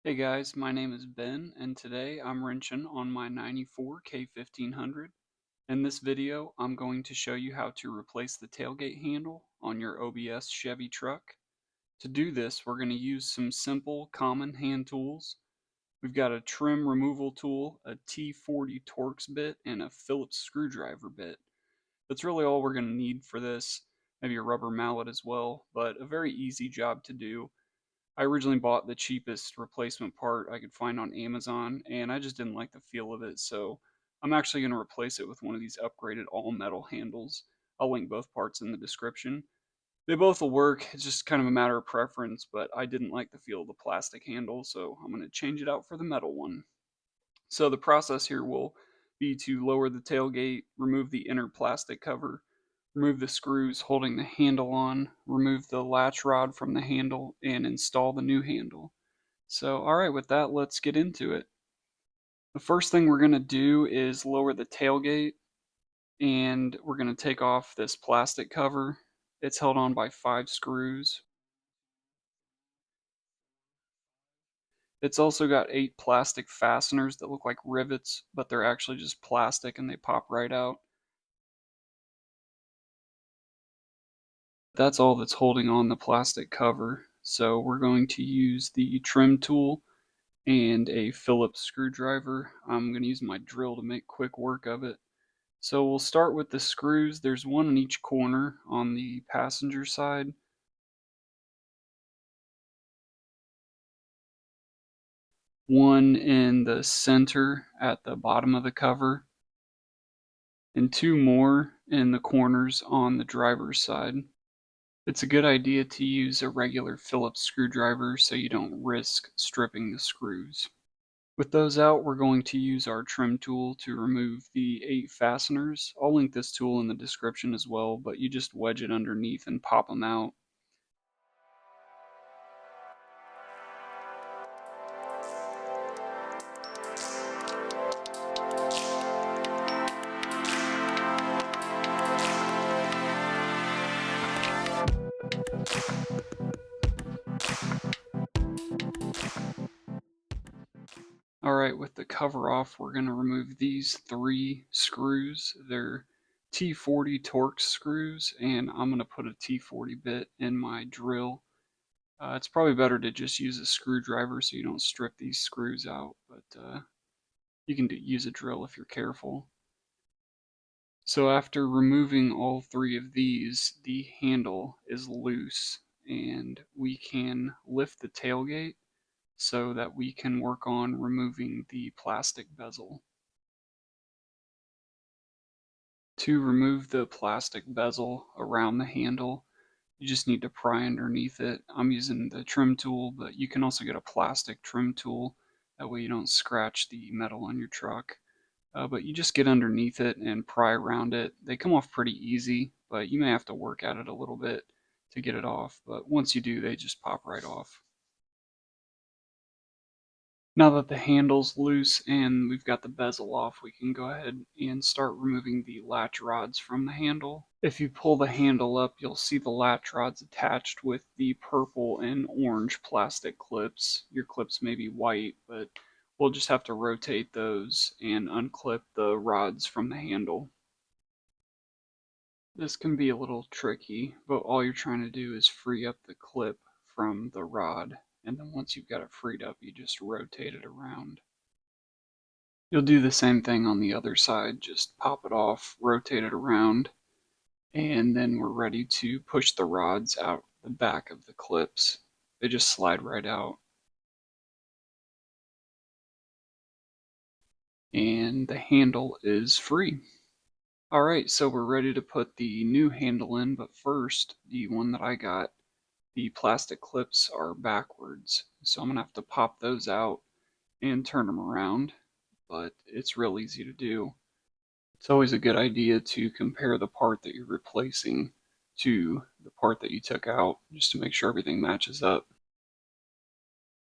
Hey guys, my name is Ben, and today I'm wrenching on my '94 K1500. In this video, I'm going to show you how to replace the tailgate handle on your OBS Chevy truck. To do this, we're going to use some simple, common hand tools. We've got a trim removal tool, a T40 Torx bit, and a Phillips screwdriver bit. That's really all we're going to need for this, maybe a rubber mallet as well, but a very easy job to do. I originally bought the cheapest replacement part I could find on Amazon, and I just didn't like the feel of it, so I'm actually going to replace it with one of these upgraded all-metal handles. I'll link both parts in the description. They both will work, it's just kind of a matter of preference, but I didn't like the feel of the plastic handle, so I'm going to change it out for the metal one. So the process here will be to lower the tailgate, remove the inner plastic cover, remove the screws holding the handle on, remove the latch rod from the handle, and install the new handle. So, alright, with that, let's get into it. The first thing we're going to do is lower the tailgate, and we're going to take off this plastic cover. It's held on by 5 screws. It's also got 8 plastic fasteners that look like rivets, but they're actually just plastic and they pop right out. That's all that's holding on the plastic cover. So we're going to use the trim tool and a Phillips screwdriver. I'm going to use my drill to make quick work of it. So we'll start with the screws. There's one in each corner on the passenger side. One in the center at the bottom of the cover, and 2 more in the corners on the driver's side. It's a good idea to use a regular Phillips screwdriver so you don't risk stripping the screws. With those out, we're going to use our trim tool to remove the 8 fasteners. I'll link this tool in the description as well, but you just wedge it underneath and pop them out. Alright, with the cover off, we're going to remove these 3 screws. They're T40 Torx screws, and I'm going to put a T40 bit in my drill. It's probably better to just use a screwdriver so you don't strip these screws out, but you can use a drill if you're careful. So after removing all 3 of these, the handle is loose, and we can lift the tailgate so that we can work on removing the plastic bezel. To remove the plastic bezel around the handle, you just need to pry underneath it. I'm using the trim tool, but you can also get a plastic trim tool. That way you don't scratch the metal on your truck. But you just get underneath it and pry around it. They come off pretty easy, but you may have to work at it a little bit to get it off. But once you do, they just pop right off. Now that the handle's loose and we've got the bezel off, we can go ahead and start removing the latch rods from the handle. If you pull the handle up, you'll see the latch rods attached with the purple and orange plastic clips. Your clips may be white, but we'll just have to rotate those and unclip the rods from the handle. This can be a little tricky, but all you're trying to do is free up the clip from the rod, and then once you've got it freed up, you just rotate it around. You'll do the same thing on the other side, just pop it off, rotate it around, and then we're ready to push the rods out the back of the clips. They just slide right out. And the handle is free. Alright, so we're ready to put the new handle in, but first, the one that I got, the plastic clips are backwards. So I'm going to have to pop those out and turn them around, but it's real easy to do. It's always a good idea to compare the part that you're replacing to the part that you took out, just to make sure everything matches up.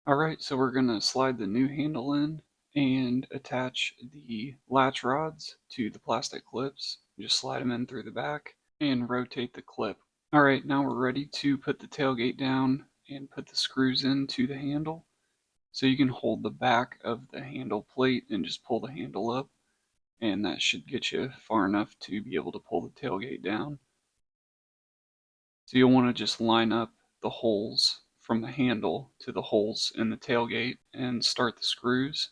Alright, so we're going to slide the new handle in and attach the latch rods to the plastic clips. Just slide them in through the back and rotate the clip. Alright, now we're ready to put the tailgate down and put the screws into the handle. So you can hold the back of the handle plate and just pull the handle up, and that should get you far enough to be able to pull the tailgate down. So you'll want to just line up the holes from the handle to the holes in the tailgate and start the screws.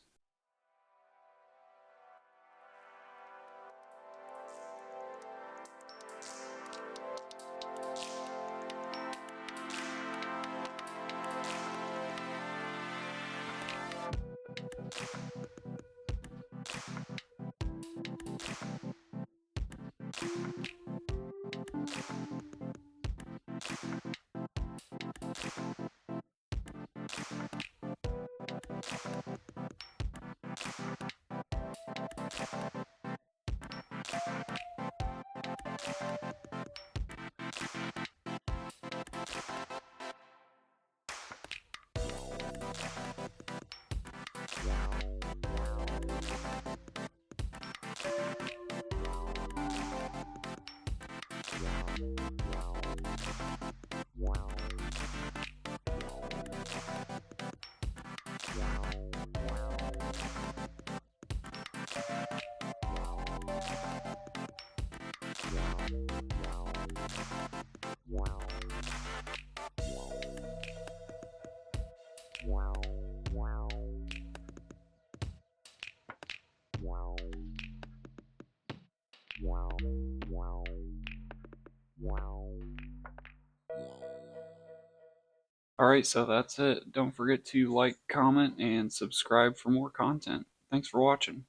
Alright, so that's it. Don't forget to like, comment, and subscribe for more content. Thanks for watching.